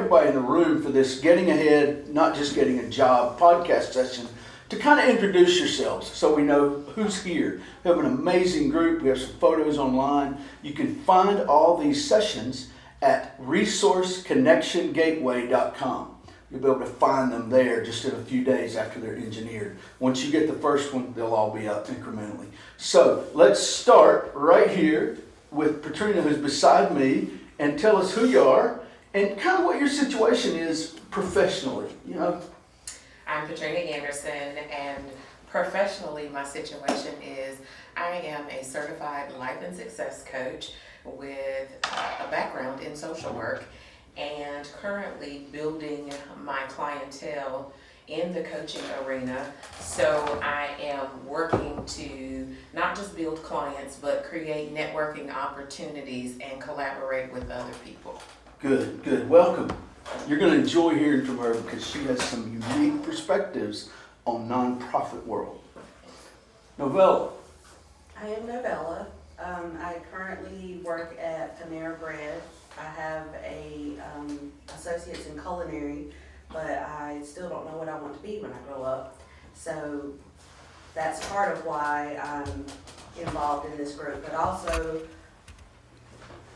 everybody in the room for this Getting Ahead, Not Just Getting a Job podcast session to kind of introduce yourselves so we know who's here. We have an amazing group. We have some photos online. You can find all these sessions at resourceconnectiongateway.com. You'll be able to find them there just in a few days after they're engineered. Once you get the first one, they'll all be up incrementally. So let's start right here with Patrina, who's beside me, and tell us who you are and kind of what your situation is professionally. You know, I'm Patrina Anderson, and professionally, my situation is I am a certified life and success coach with a background in social work, and currently building my clientele in the coaching arena. So I am working to not just build clients, but create networking opportunities and collaborate with other people. good, good. Welcome. You're going to enjoy hearing from her because she has some unique perspectives on nonprofit world. Novella. I am Novella. I currently work at Panera Bread. I have a associates in culinary, but I still don't know what I want to be when I grow up. So that's part of why I'm involved in this group. But also,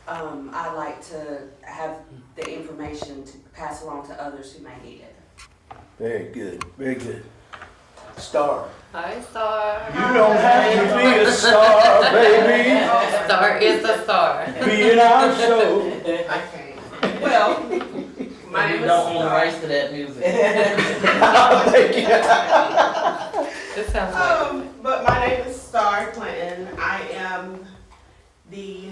I like to have the information to pass along to others who may need it. Very good, very good. Star. Hi, Star. You don't have to be a star, baby. Star is a star. Be in our show. I can't. Well, my name is don't own the Star. rights to that music. Thank you. This sounds like But my name is Star Clinton. I am the,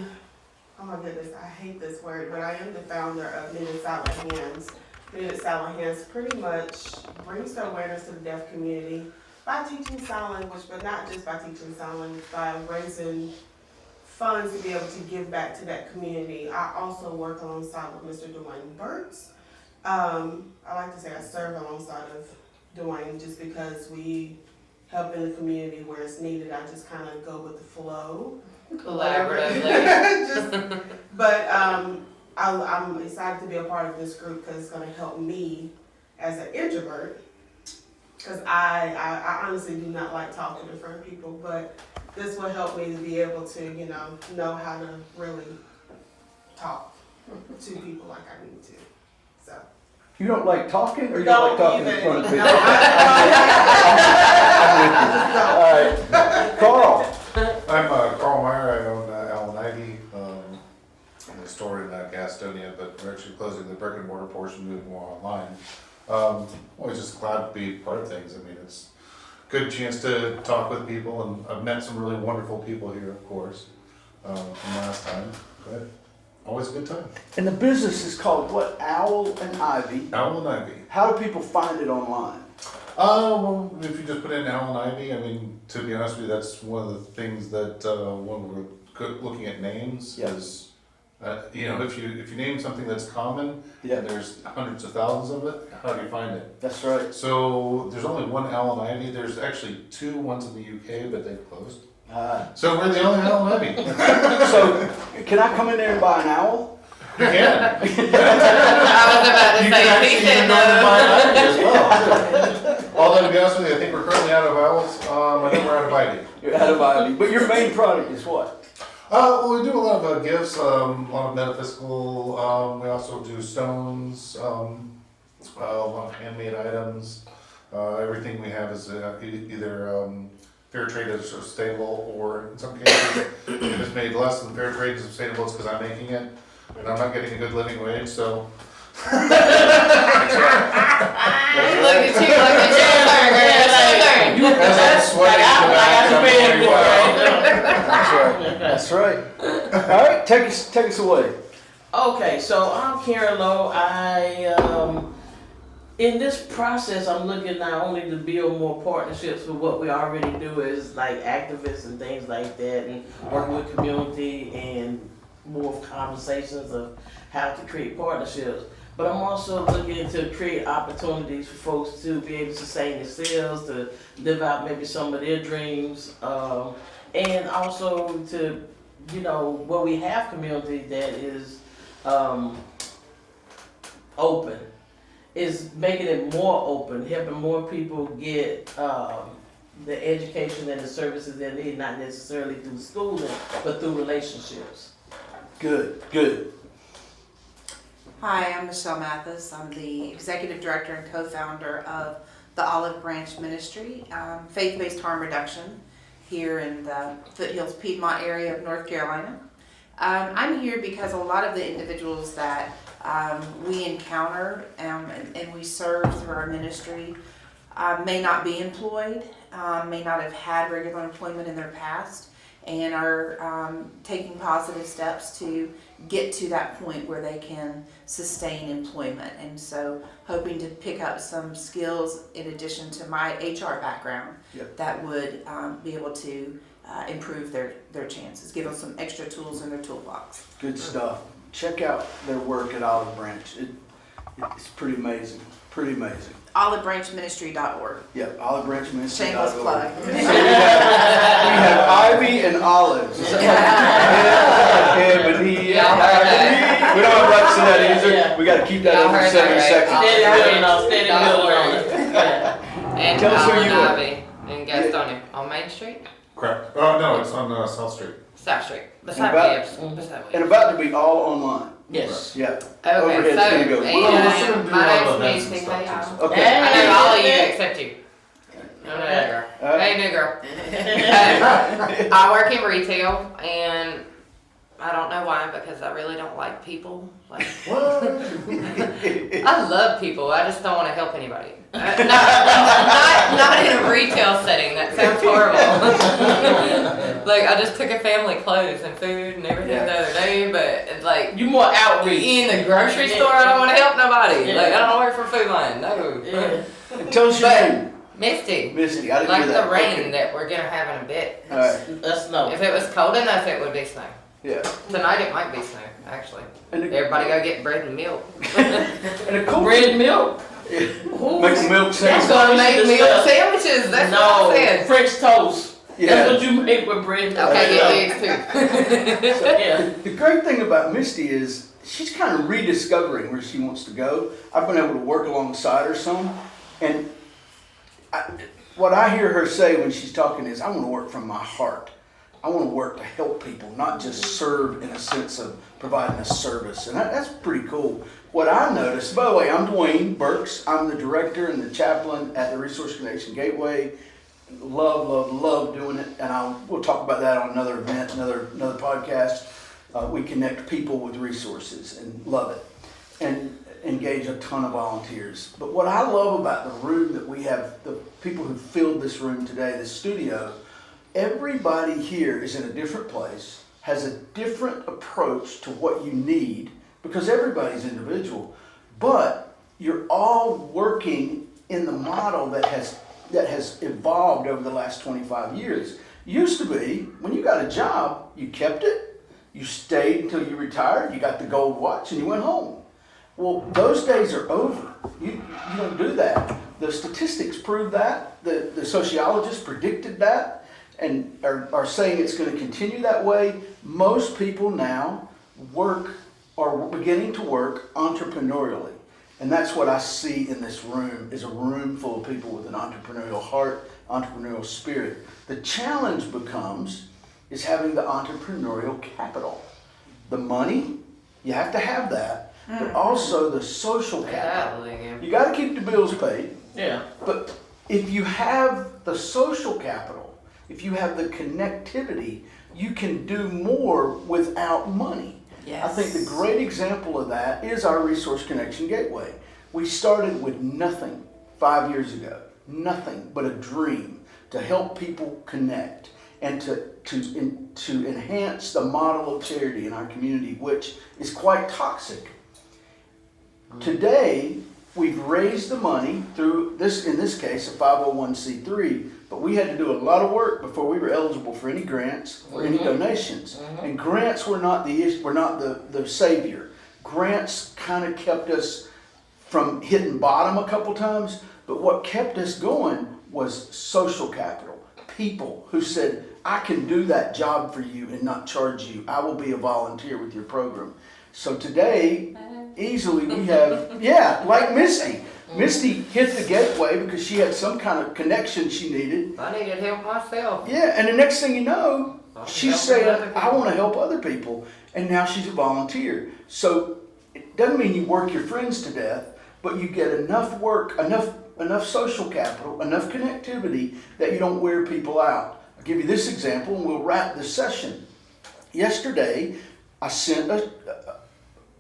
oh my goodness, I hate this word, but I am the founder of Knitted Silent Hands. Knitted Silent Hands pretty much brings the awareness to the deaf community by teaching sign language, but not just by teaching sign language, by raising funds to be able to give back to that community. I also work alongside with Mr. Dwayne Burks. I like to say I serve alongside of Dwayne just because we help in the community where it's needed. I just kind of go with the flow. collaboratively. But I'm excited to be a part of this group because it's going to help me as an introvert. Because I honestly do not like talking in front of people, but this will help me to be able to, know how to really talk to people like I need to. So. You don't like talking, or you Don't don't like talking in even. front of No, people? I- All right, Carl. I'm Carl Meyer. I own Allen Ivy. I'm a store in Gastonia, but we're actually closing the brick and mortar portion, moving more online. Always just glad to be part of things. I mean, it's a good chance to talk with people, and I've met some really wonderful people here, of course, from last time. But always a good time. And the business is called what? Owl and Ivy. Allen Ivy. How do people find it online? Well, if you just put in Allen Ivy, I mean, to be honest with you, that's one of the things that when we're looking at names Yeah. is, if you name something that's common, Yeah. and there's hundreds of thousands of it, how do you find it? That's right. So there's only one Allen Ivy. There's actually two, ones in the UK, but they've closed. So So we're the only Allen Ivy. can I come in there and buy an owl? You can. I was about to You say, can he actually said even order no. by Ivy as well. Although to be honest with you, I think we're currently out of owls. I think we're out of Ivy. You're out of Ivy. But your main product is what? Well, we do a lot of gifts, a lot of metaphysical. We also do stones, a lot of handmade items. Everything we have is either fair trade or sustainable, or in some cases, if it's made less than fair trade and sustainable, it's because I'm making it, and I'm not getting a good living wage, so. He looked at you like a cheeseburger. As I'm sweating in the back, That's right. All right, take us away. Okay, so I'm Karen Lowe. In this process, I'm looking not only to build more partnerships with what we already do as like activists and things like that, and working with community and more conversations of how to create partnerships. But I'm also looking to create opportunities for folks to be able to sustain themselves, to live out maybe some of their dreams, and also to, where we have community that is open. Is making it more open, helping more people get the education and the services they need, not necessarily through schooling, but through relationships. Good, good. Hi, I'm Michelle Mathis. I'm the Executive Director and Co-Founder of the Olive Branch Ministry, faith-based harm reduction here in the Foothills Piedmont area of North Carolina. I'm here because a lot of the individuals that we encounter and we serve through our ministry may not be employed, may not have had regular employment in their past, and are taking positive steps to get to that point where they can sustain employment. And so hoping to pick up some skills in addition to my HR background that would be able to improve their chances, give them some extra tools in their toolbox. Good stuff. Check out their work at Olive Branch. It's pretty amazing. Pretty amazing. OliveBranchMinistry.org. Yep, OliveBranchMinistry.org. Shameless plug. So we have Ivy and Olives. Ebony, Y'all heard Ivy. We don't have rights to that either. Yeah. We gotta keep that Y'all under heard 7 that, seconds. right? Steady building on it. Yeah. And Tell us who you are. Ivy in Gastonia on Main Street, Correct. Oh, no, it's on South Street. South Street, beside about- Gibbs. Beside And Gibbs. about to be all online. Yes. Yeah. Okay, Overhead's gonna go. so, We'll soon and do my all the name's events and Misty, stuff, hey too. y'all. Okay. I know all of you except you. No, no, no, girl. Uh, Hey, new girl. I work in retail, and I don't know why, because I really don't like people. Like, I love people. I just don't want to help anybody. Not in a retail setting. That sounds horrible. Like, I just took a family clothes and food and everything the other day, but it's like You more outreach. in the grocery store, I don't want to help nobody. Yeah. Like, I don't work for Food Line. No. Yeah. Tell us your But- name. Misty. Misty, I didn't Like hear that. the rain Okay. that we're gonna have in a bit. All right. That's no. If it was cold enough, it would be snow. Yeah. Tonight it might be snow, actually. And Everybody go get bread and milk. and a cool Bread and milk. Make a milk That's sandwich. what Gonna we make should milk discuss. sandwiches. That's No, what I said. French toast. Yeah. That's what you make with bread. Okay, get eggs too. Yeah. The great thing about Misty is she's kind of rediscovering where she wants to go. I've been able to work alongside her some, and what I hear her say when she's talking is, I want to work from my heart. I want to work to help people, not just serve in a sense of providing a service. And that's pretty cool. What I noticed, by the way, I'm Dwayne Burks. I'm the director and the chaplain at the Resource Connection Gateway. Love doing it. And we'll talk about that on another event, another podcast. We connect people with resources and love it. And engage a ton of volunteers. But what I love about the room that we have, the people who filled this room today, the studio, everybody here is in a different place, has a different approach to what you need, because everybody's individual, but you're all working in the model that has evolved over the last 25 years. Used to be, when you got a job, you kept it, you stayed until you retired, you got the gold watch, and you went home. Well, those days are over. You don't do that. The statistics prove that. The sociologists predicted that and are saying it's going to continue that way. Most people now are beginning to work entrepreneurially. And that's what I see in this room, is a room full of people with an entrepreneurial heart, entrepreneurial spirit. The challenge is having the entrepreneurial capital. The money, you have to have that. But also the social capital. You got to keep the bills paid. Yeah. But if you have the social capital, if you have the connectivity, you can do more without money. Yes. I think the great example of that is our Resource Connection Gateway. We started with nothing 5 years ago, nothing but a dream to help people connect and to enhance the model of charity in our community, which is quite toxic. Today, we've raised the money through this, in this case, a 501c3, but we had to do a lot of work before we were eligible for any grants or any donations. And grants were not the savior. Grants kind of kept us from hitting bottom a couple times, but what kept us going was social capital. People who said, I can do that job for you and not charge you. I will be a volunteer with your program. So today, easily we have, yeah, like Misty. Misty hit the gateway because she had some kind of connection she needed. I needed help myself. Yeah, and the next thing you know, I'm she's helping saying, other people. I want to help other people. And now she's a volunteer. So it doesn't mean you work your friends to death, but you get enough work, enough social capital, enough connectivity that you don't wear people out. I'll give you this example and we'll wrap this session. Yesterday, I sent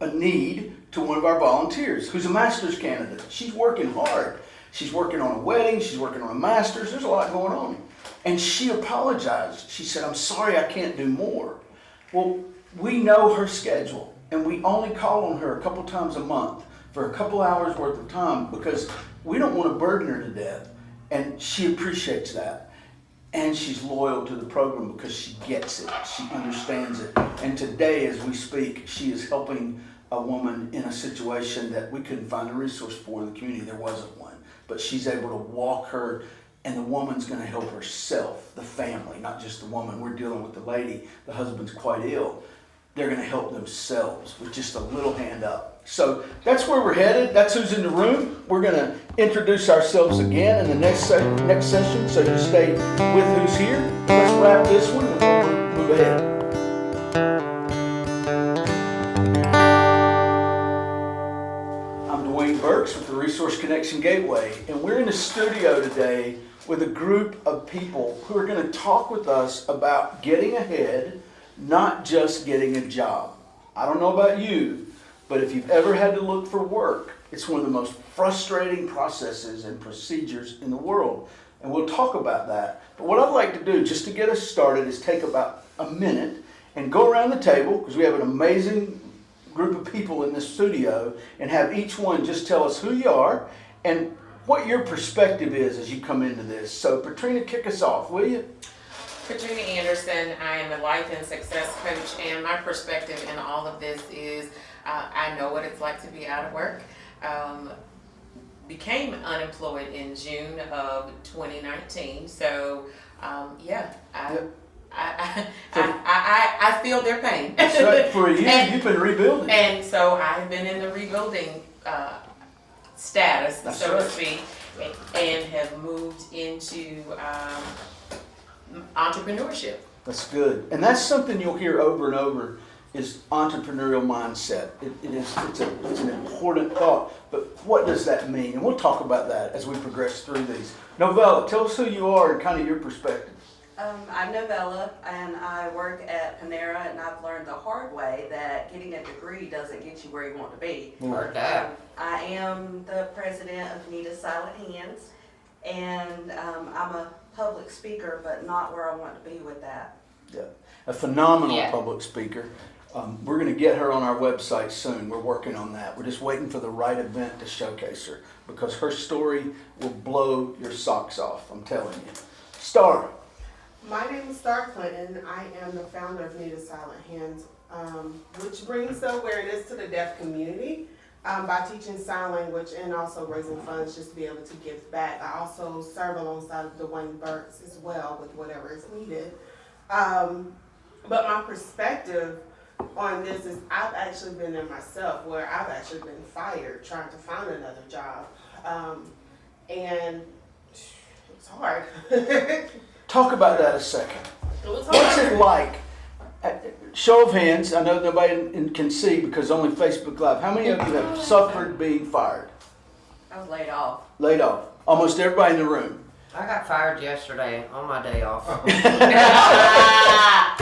a need to one of our volunteers who's a master's candidate. She's working hard. She's working on a wedding. She's working on a master's. There's a lot going on. And she apologized. She said, I'm sorry I can't do more. Well, we know her schedule and we only call on her a couple times a month for a couple hours worth of time because we don't want to burden her to death. And she appreciates that. And she's loyal to the program because she gets it. She understands it. And today, as we speak, she is helping a woman in a situation that we couldn't find a resource for in the community. There wasn't one. But she's able to walk her, and the woman's going to help herself, the family, not just the woman. We're dealing with the lady. The husband's quite ill. They're going to help themselves with just a little hand up. So that's where we're headed. That's who's in the room. We're going to introduce ourselves again in the next session, so you stay with who's here. Let's wrap this one and we'll move ahead. I'm Dwayne Burks with the Resource Connection Gateway, and we're in the studio today with a group of people who are going to talk with us about getting ahead, not just getting a job. I don't know about you, but if you've ever had to look for work, it's one of the most frustrating processes and procedures in the world. And we'll talk about that. But what I'd like to do, just to get us started, is take about a minute and go around the table, because we have an amazing group of people in this studio, and have each one just tell us who you are and what your perspective is as you come into this. So Patrina, kick us off, will you? Patrina Anderson, I am a life and success coach, and my perspective in all of this is I know what it's like to be out of work. Became unemployed in June of 2019, so yeah, I feel their pain. That's right. For a year, And- you've been rebuilding. And so I've been in the rebuilding status, That's so right. to speak, and have moved into entrepreneurship. That's good. And that's something you'll hear over and over is entrepreneurial mindset. It's an important thought, but what does that mean? And we'll talk about that as we progress through these. Novella, tell us who you are and kind of your perspective. I'm Novella, and I work at Panera, and I've learned the hard way that getting a degree doesn't get you where you want to be. Heard that. I am the president of Nita Silent Hands, and I'm a public speaker, but not where I want to be with that. Yeah. A phenomenal Yeah. public speaker. We're going to get her on our website soon. We're working on that. We're just waiting for the right event to showcase her because her story will blow your socks off, I'm telling you. Star. My name is Star Clinton. I am the founder of Nita Silent Hands, which brings the awareness to the deaf community by teaching sign language and also raising funds just to be able to give back. I also serve alongside of Dwayne Burks as well with whatever is needed. But my perspective on this is I've actually been there myself where I've actually been fired trying to find another job. And it's hard. Talk about that a second. It was What's hard. it like? Show of hands. I know nobody can see because only Facebook Live. How many of you have suffered being fired? I was laid off. Laid off. Almost everybody in the room. I got fired yesterday on my day off.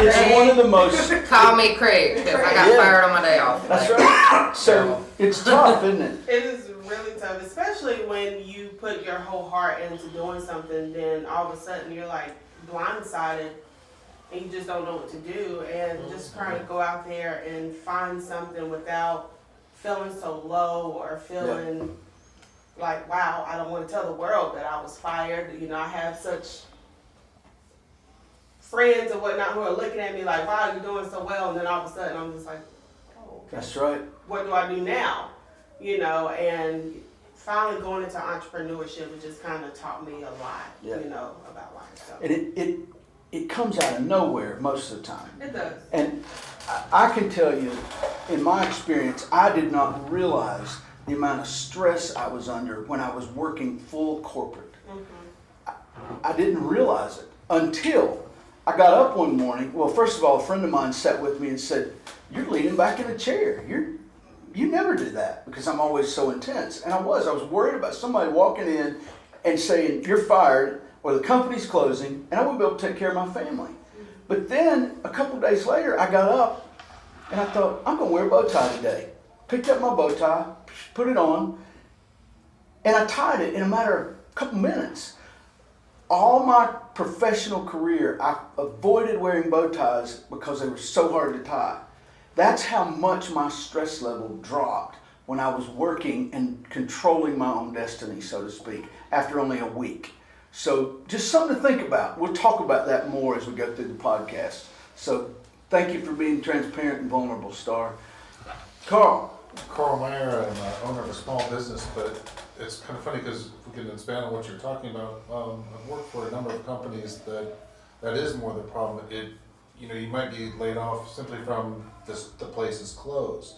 It's one of the most. Call me Craig, because I got Yeah. fired on my day off. That's right. So it's tough, isn't it? It is really tough, especially when you put your whole heart into doing something, then all of a sudden you're like blindsided and you just don't know what to do. And just trying to go out there and find something without feeling so low or feeling like, wow, I don't want to tell the world that I was fired. You know, I have such friends or whatnot who are looking at me like, wow, you're doing so well. And then all of a sudden I'm just like, oh, okay. That's right. What do I do now? You know, and finally going into entrepreneurship, it just kind of taught me a lot, Yeah. you know, about life. So. And it comes out of nowhere most of the time. It does. And I can tell you, in my experience, I did not realize the amount of stress I was under when I was working full corporate. I didn't realize it until I got up one morning. Well, first of all, a friend of mine sat with me and said, "You're leaning back in a chair. You never did that," because I'm always so intense. And I was worried about somebody walking in and saying, "You're fired," or "the company's closing," and I wouldn't be able to take care of my family. But then a couple days later, I got up and I thought, I'm going to wear a bow tie today. Picked up my bow tie, put it on, and I tied it in a matter of a couple minutes. All my professional career, I avoided wearing bow ties because they were so hard to tie. That's how much my stress level dropped when I was working and controlling my own destiny, so to speak, after only a week. So just something to think about. We'll talk about that more as we go through the podcast. So thank you for being transparent and vulnerable, Star. Carl. Carl Meyer, I'm owner of a small business, but it's kind of funny because if we can expand on what you're talking about, I've worked for a number of companies that is more the problem. You might be laid off simply from the place is closed.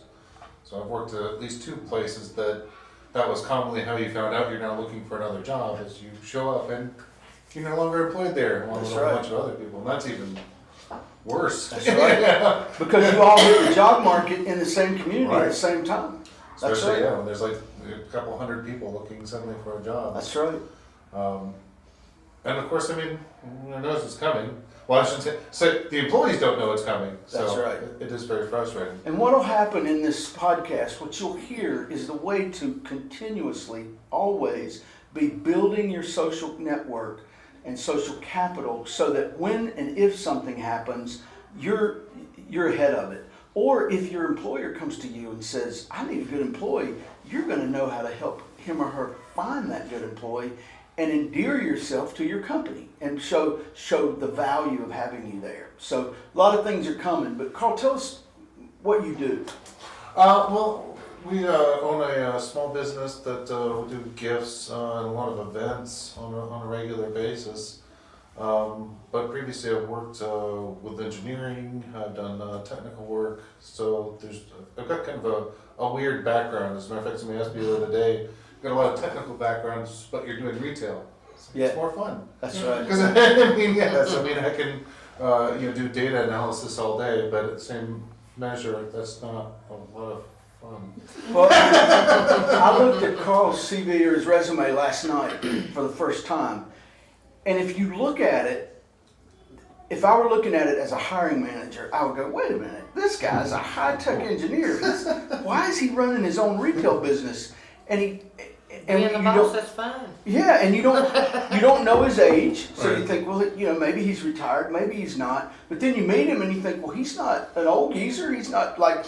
So I've worked at least 2 places that was commonly how you found out you're now looking for another job, is you show up and you're no longer employed there along with a bunch of other people. And that's even worse. That's right. Because you all hit the job market in the same community at the same time. That's Especially, right. when there's like a couple hundred people looking suddenly for a job. That's right. And of course, who knows it's coming? Well, I shouldn't say, so the employees don't know it's coming. So That's right. It is very frustrating. And what will happen in this podcast, what you'll hear is the way to continuously, always be building your social network and social capital so that when and if something happens, you're ahead of it. Or if your employer comes to you and says, "I need a good employee," you're going to know how to help him or her find that good employee and endear yourself to your company and show the value of having you there. So a lot of things are coming, but Carl, tell us what you do. Well, we own a small business that we do gifts and a lot of events on a regular basis. But previously I've worked with engineering, I've done technical work, so I've got kind of a weird background. As a matter of fact, somebody asked me the other day, you've got a lot of technical backgrounds, but you're doing retail. It's more fun. That's right. Because I can do data analysis all day, but at the same measure, that's not a lot of fun. Well, I looked at Carl's CV or his resume last night for the first time. And if you look at it, if I were looking at it as a hiring manager, I would go, wait a minute, this guy's a high-tech engineer. Why is he running his own retail business? And Being the boss is fun. Yeah, and you don't know his age, so you think, well, maybe he's retired, maybe he's not. But then you meet him and you think, well, he's not an old geezer. He's not like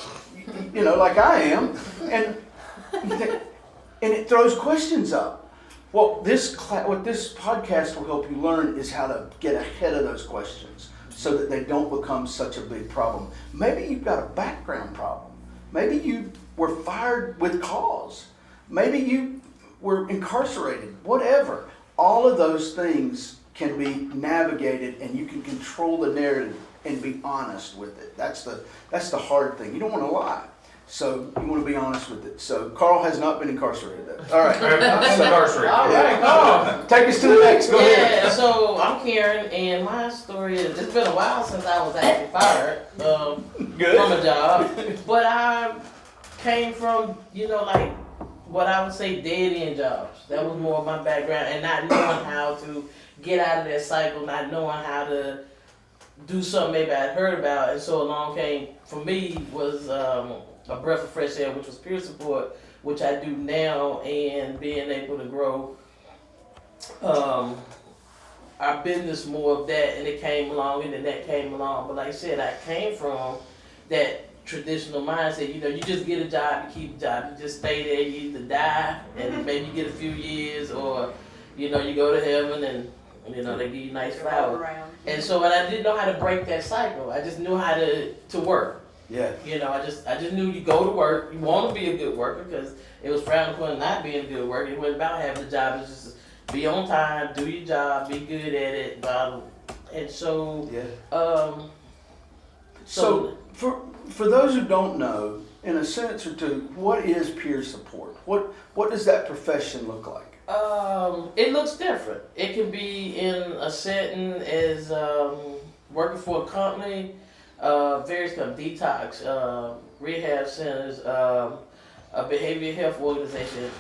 I am. And you think, and it throws questions up. Well, what this podcast will help you learn is how to get ahead of those questions so that they don't become such a big problem. Maybe you've got a background problem. Maybe you were fired with cause. Maybe you were incarcerated, whatever. All of those things can be navigated and you can control the narrative and be honest with it. That's the hard thing. You don't want to lie. So you want to be honest with it. So Carl has not been incarcerated though. All right. I'm incarcerated. All right, Carl. Take us to the next. Go ahead. Yeah, so I'm Karen, and my story is, it's been a while since I was actually fired Good. from a job, but I came from, what I would say dead-end jobs. That was more of my background, and not knowing how to get out of that cycle, not knowing how to do something maybe I'd heard about, and so along came, for me, was a breath of fresh air, which was peer support, which I do now, and being able to grow our business more of that, and it came along, and then that came along. But like I said, I came from that traditional mindset. You just get a job, you keep a job, you just stay there, you either die and maybe you get a few years, or you go to heaven and they give you nice flowers. And so, and I didn't know how to break that cycle. I just knew how to work. Yeah. I just knew you go to work, you want to be a good worker, because it was frowned upon not being a good worker. It wasn't about having a job, it's just be on time, do your job, be good at it, And so, Yeah. so For those who don't know, in a sentence or two, what is peer support? What does that profession look like? it looks different. It can be in a setting as working for a company, various kind of detox, rehab centers, a behavioral health organization,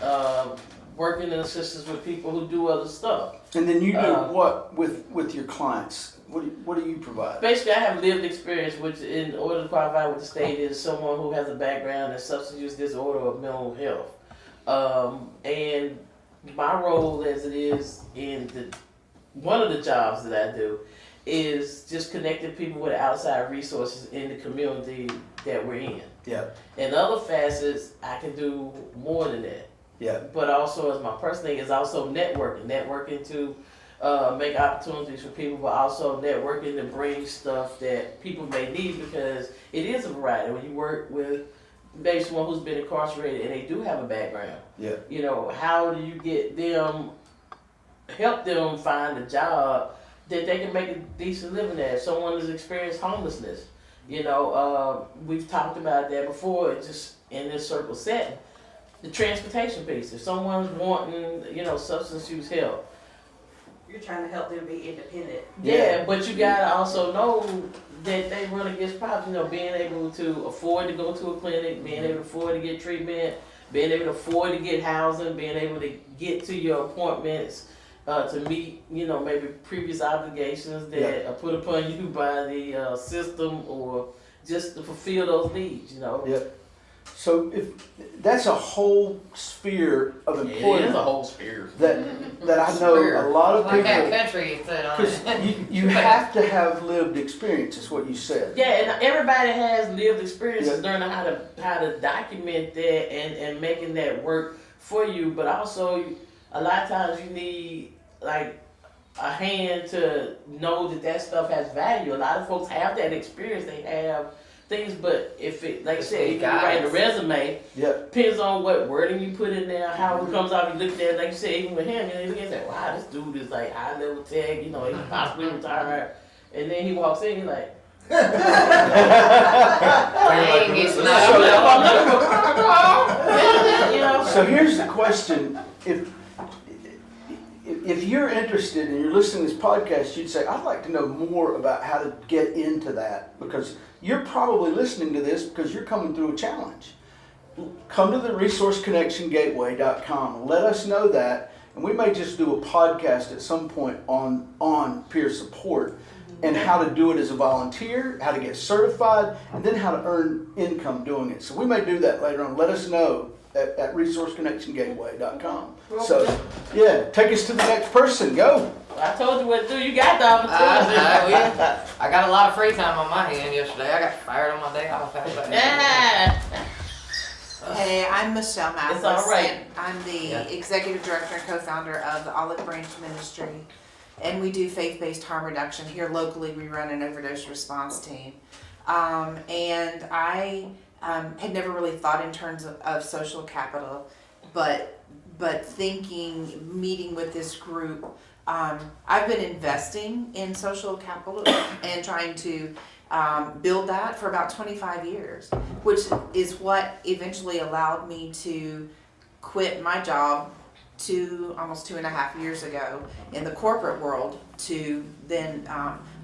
working in assistance with people who do other stuff. And then you do what with your clients? What do you provide? Basically, I have lived experience, which in order to qualify with the state is someone who has a background in substance use disorder or mental health. And my role as it is in one of the jobs that I do is just connecting people with outside resources in the community that we're in. Yeah. In other facets, I can do more than that. Yeah. But also as my personal thing is also networking to make opportunities for people, but also networking to bring stuff that people may need, because it is a variety. When you work with maybe someone who's been incarcerated and they do have a background, Yeah. you know, how do you get them, help them find a job that they can make a decent living at? If someone has experienced homelessness, you know, we've talked about that before, just in this circle setting. The transportation piece, if someone's wanting, you know, substance use help, You're trying to help them be independent. yeah, but you gotta also know that they run against problems, you know, being able to afford to go to a clinic, being able to afford to get treatment, being able to afford to get housing, being able to get to your appointments, to meet, you know, maybe previous obligations that are put upon you by the system, or just to fulfill those needs, you know. Yeah. So if that's a whole sphere of It is employment a whole sphere. that I know a lot of Like that people, country said on because it. you have to have lived experience, is what you said. Yeah, and everybody has lived experiences, Yeah. learning how to document that and making that work for you. But also, a lot of times you need like a hand to know that stuff has value. A lot of folks have that experience. They have things, but if it, like I said, if you write a resume, Yeah. depends on what wording you put in there, how it comes out. You look at it, like you said, even with him, you look at it, wow, this dude is like high level tech, you know, he's possibly retired. And then he walks in, he's like, Dang, it's I'm not. looking for, you know. So here's the question: if you're interested and you're listening to this podcast, you'd say, I'd like to know more about how to get into that, because you're probably listening to this because you're coming through a challenge. Come to the resourceconnectiongateway.com. Let us know that, and we may just do a podcast at some point on peer support and how to do it as a volunteer, how to get certified, and then how to earn income doing it. So we may do that later on. Let us know at resourceconnectiongateway.com. So, yeah, take us to the next person. Go. I told you what to do. You got the opportunity. I got a lot of free time on my hand yesterday. I got fired on my day off. Yeah. Hey, I'm Michelle Mathis. It's all right. And I'm the executive director and co-founder of the Olive Branch Ministry. And we do faith-based harm reduction. Here locally, we run an overdose response team. And I had never really thought in terms of social capital, but meeting with this group, I've been investing in social capital and trying to build that for about 25 years, which is what eventually allowed me to quit my job almost 2.5 years ago in the corporate world to then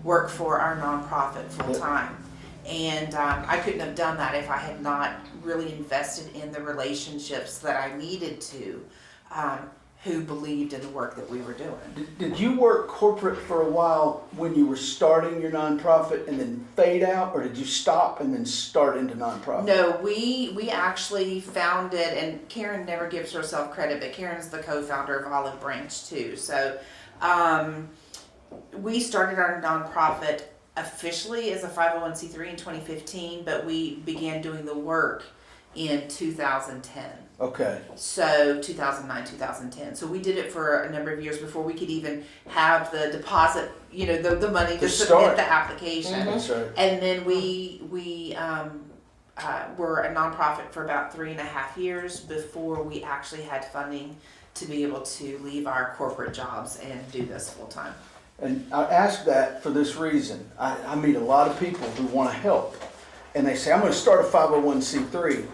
work for our nonprofit full time. And I couldn't have done that if I had not really invested in the relationships that I needed to, who believed in the work that we were doing. Did you work corporate for a while when you were starting your nonprofit and then fade out, or did you stop and then start into nonprofit? No, we actually founded, and Karen never gives herself credit, but Karen's the co-founder of Olive Branch too. So we started our nonprofit officially as a 501c3 in 2015, but we began doing the work in 2010. Okay. So 2009, 2010. So we did it for a number of years before we could even have the deposit, you know, the money to submit start. the application. That's right. And then we were a nonprofit for about 3.5 years before we actually had funding to be able to leave our corporate jobs and do this full time. And I ask that for this reason. I meet a lot of people who want to help. And they say, I'm going to start a 501c3.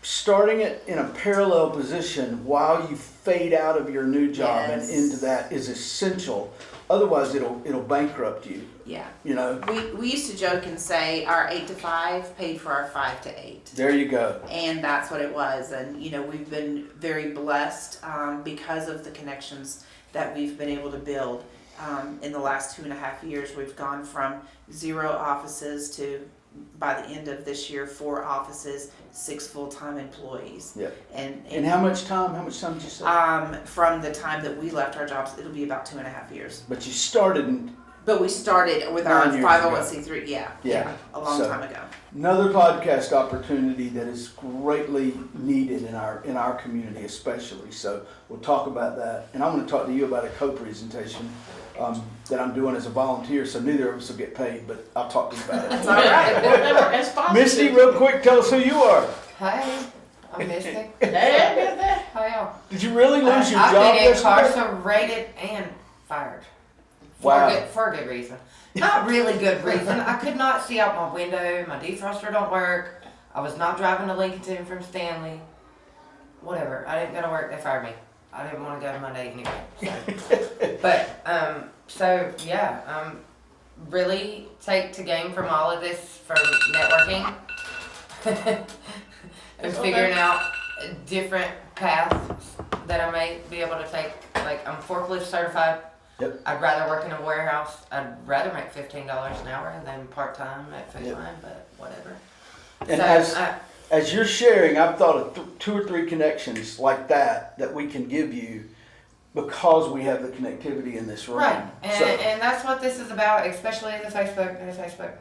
Starting it in a parallel position while you fade out of your new job Yes. and into that is essential. Otherwise, it'll bankrupt you. Yeah. You know, We used to joke and say our 8 to 5 paid for our 5 to 8. there you go. And that's what it was. And, you know, we've been very blessed because of the connections that we've been able to build. In the last 2.5 years, we've gone from 0 offices to, by the end of this year, 4 offices, 6 full-time employees. Yeah. And And how much time did you say? from the time that we left our jobs, it'll be about 2.5 years. But you started in But we started with our 9 years ago. 501c3, Yeah. a long So- time ago. another podcast opportunity that is greatly needed in our community, especially. So we'll talk about that, and I'm going to talk to you about a co-presentation that I'm doing as a volunteer. So neither of us will get paid, but I'll talk to you about That's it. all right. That's possible. Misty, real quick, tell us who you are. Hey, I'm Mystic. Hey, How y'all? Did you really lose your I've job been yesterday? incarcerated and fired. Wow. For a good reason. Not really good reason. I could not see out my window. My defroster don't work. I was not driving to Lincolnton from Stanley. Whatever. I didn't go to work. They fired me. I didn't want to go to Monday anyway. But so yeah, really take to gain from all of this from networking and It's figuring okay. out different paths that I may be able to take. Like I'm forklift certified. Yep. I'd rather work in a warehouse. I'd rather make $15 an hour than part-time at Food Yep. Line, but whatever. And So, as you're sharing, I've thought of 2 or 3 connections like that we can give you because we have the connectivity in this room. right, and, So, and that's what this is about, especially the Facebook.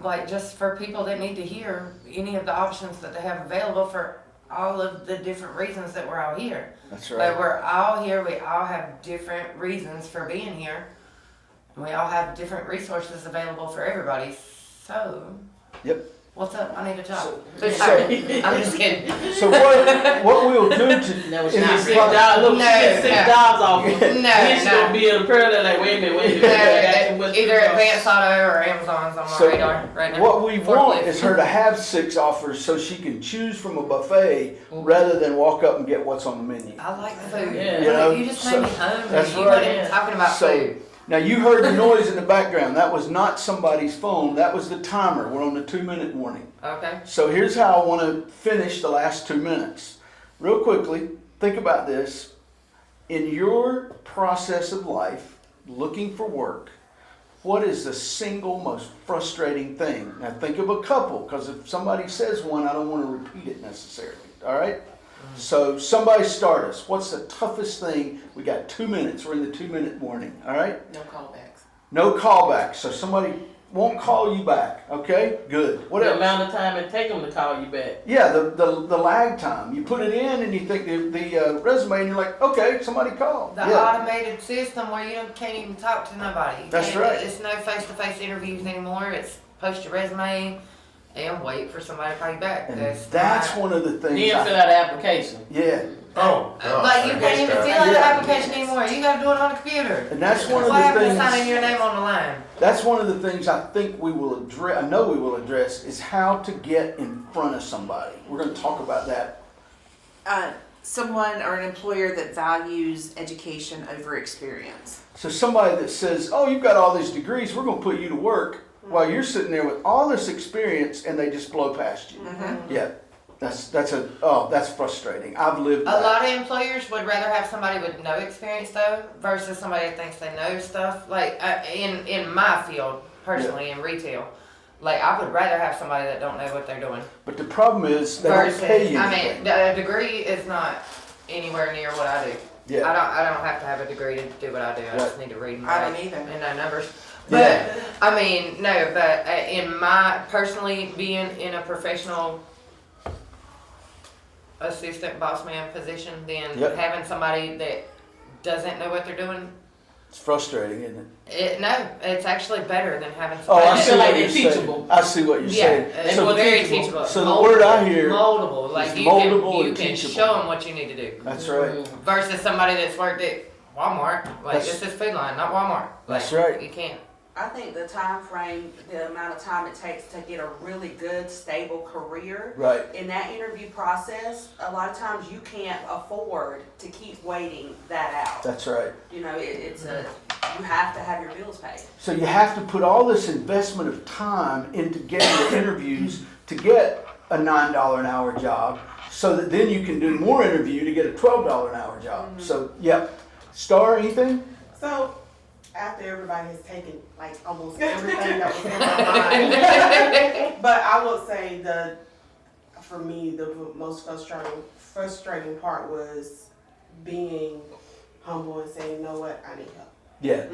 Like just for people that need to hear any of the options that they have available for all of the different reasons that we're all here. that's But right. we're all here, we all have different reasons for being here. And we all have different resources available for everybody. So, Yep. what's up? I need a job. So- I'm just kidding. So what we'll do to That was in not this 6 pro- jobs. Look, No, she get 6 no. jobs off. No, He's no. gonna be in a parallel. Like, wait a minute. I got you. What's Either the- Advanced Auto or Amazon's on my So, radar right now. What we want Forklift. is her to have 6 offers so she can choose from a buffet rather than walk up and get what's on the menu. I like food. Yeah. You know, You just so- made me hungry. that's You right. weren't even talking about So, food. now you heard the noise in the background. That was not somebody's phone. That was the timer. We're on the 2-minute warning. Okay. So here's how I want to finish the last 2 minutes. Real quickly, think about this. In your process of life, looking for work, what is the single most frustrating thing? Now think of a couple, because if somebody says one, I don't want to repeat it necessarily. All right? So somebody start us. What's the toughest thing? We got 2 minutes. We're in the 2-minute warning. All right? No callbacks. No callback. So somebody won't call you back. Okay? Good. What the else? amount of time it take them to call you back. Yeah, the lag time. You put it in and you think the resume and you're like, okay, somebody called. The Yeah. automated system where you can't even talk to nobody. You That's can't- right. It's no face-to-face interviews anymore. It's post your resume and wait for somebody to call you back. And that's one of the things. Then fill out an application. Yeah, Oh, gosh. Like you I can't hate even that. fill out an Yeah. application anymore. You gotta do it on a computer. and that's one of What the happened to signing things. your name on the line? That's one of the things I think we will address. I know we will address is how to get in front of somebody. We're going to talk about that. Someone or an employer that values education over experience. So somebody that says, "Oh, you've got all these degrees. We're going to put you to work," while you're sitting there with all this experience and they just blow past you. Yeah, that's frustrating. I've lived A that. lot of employers would rather have somebody with no experience though, versus somebody that thinks they know stuff. Like in my field, personally, in retail, like I would rather have somebody that don't know what they're doing. But the problem is they don't Versus, pay you I anything. mean, a degree is not anywhere near what I do. Yeah. I don't have to have a degree to do what I do. I just need to read and I write don't either. and know numbers. But Yeah. I mean, no. But in my personally being in a professional assistant boss man position, then Yep. having somebody that doesn't know what they're doing, It's frustrating, isn't it? it's actually better than having Oh, somebody. I I see feel like what they're you're saying. teachable. I see what you're Yeah, saying. it's So, very teachable. teachable. so the word I hear moldable, like is you moldable can, you and can teachable. show them what you need to do. That's right. Versus somebody that's worked at Walmart. Like, That's- this is Food Line, not Walmart. Like, That's right. You can't. I think the time frame, the amount of time it takes to get a really good, stable career, Right. in that interview process, a lot of times you can't afford to keep waiting that out. That's right. You know, you have to have your bills paid. So you have to put all this investment of time into getting the interviews to get a $9 an hour job, so that then you can do more interview to get a $12 an hour job. So, yep. Star, anything? So, after everybody has taken like almost everything that was in my mind, but I will say for me, the most frustrating part was being humble and saying, you know what, I need help. Yeah.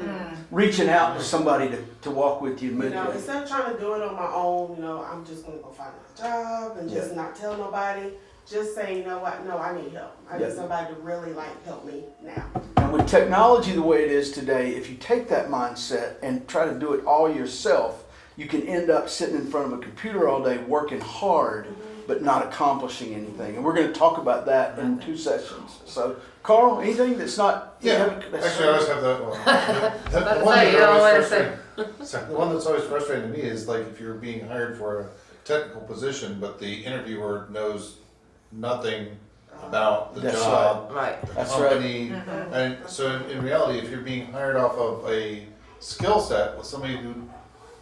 Reaching out to somebody to walk with you. You know, instead of trying to do it on my own, you know, I'm just gonna go find a job and just not tell nobody. Just say, you know what, no, I need help. I need somebody to really like help me now. And with technology the way it is today, if you take that mindset and try to do it all yourself, you can end up sitting in front of a computer all day working hard, but not accomplishing anything. And we're going to talk about that in 2 sessions. So, Carl, anything that's not... Yeah, actually, I always have that one. The one say, you that don't always wanna frustrating. Sorry, the one that's always frustrating to me is like if you're being hired for a technical position, but the interviewer knows nothing about the That's job, Right. the That's company, and so in reality, if you're being hired off of a skill set with somebody who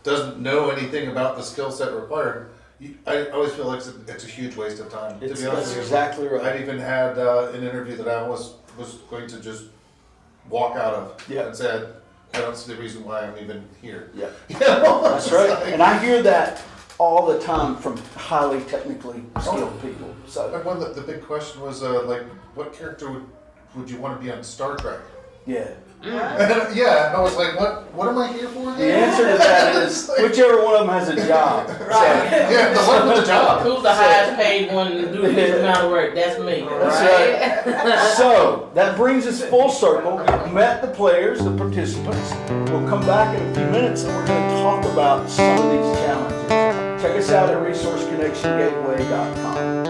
doesn't know anything about the skill set required, I always feel like it's a huge waste of time. To be honest That's with you. exactly right. I'd even had an interview that I was going to just walk out of and said, I don't see the reason why I'm even here. Yeah. You know? That's right. And I hear that all the time from highly technically skilled people. So, Like one the big question was like, what character would you want to be on Star Trek? yeah. And yeah, I was like, what am I here for? The answer to that is whichever one of them has a job. So, Yeah, the one with the job. Who's the highest paid one to do this amount of work? That's me. That's right. So that brings us full circle. We've met the players, the participants. We'll come back in a few minutes and we're going to talk about some of these challenges. Check us out at resourceconnectiongateway.com.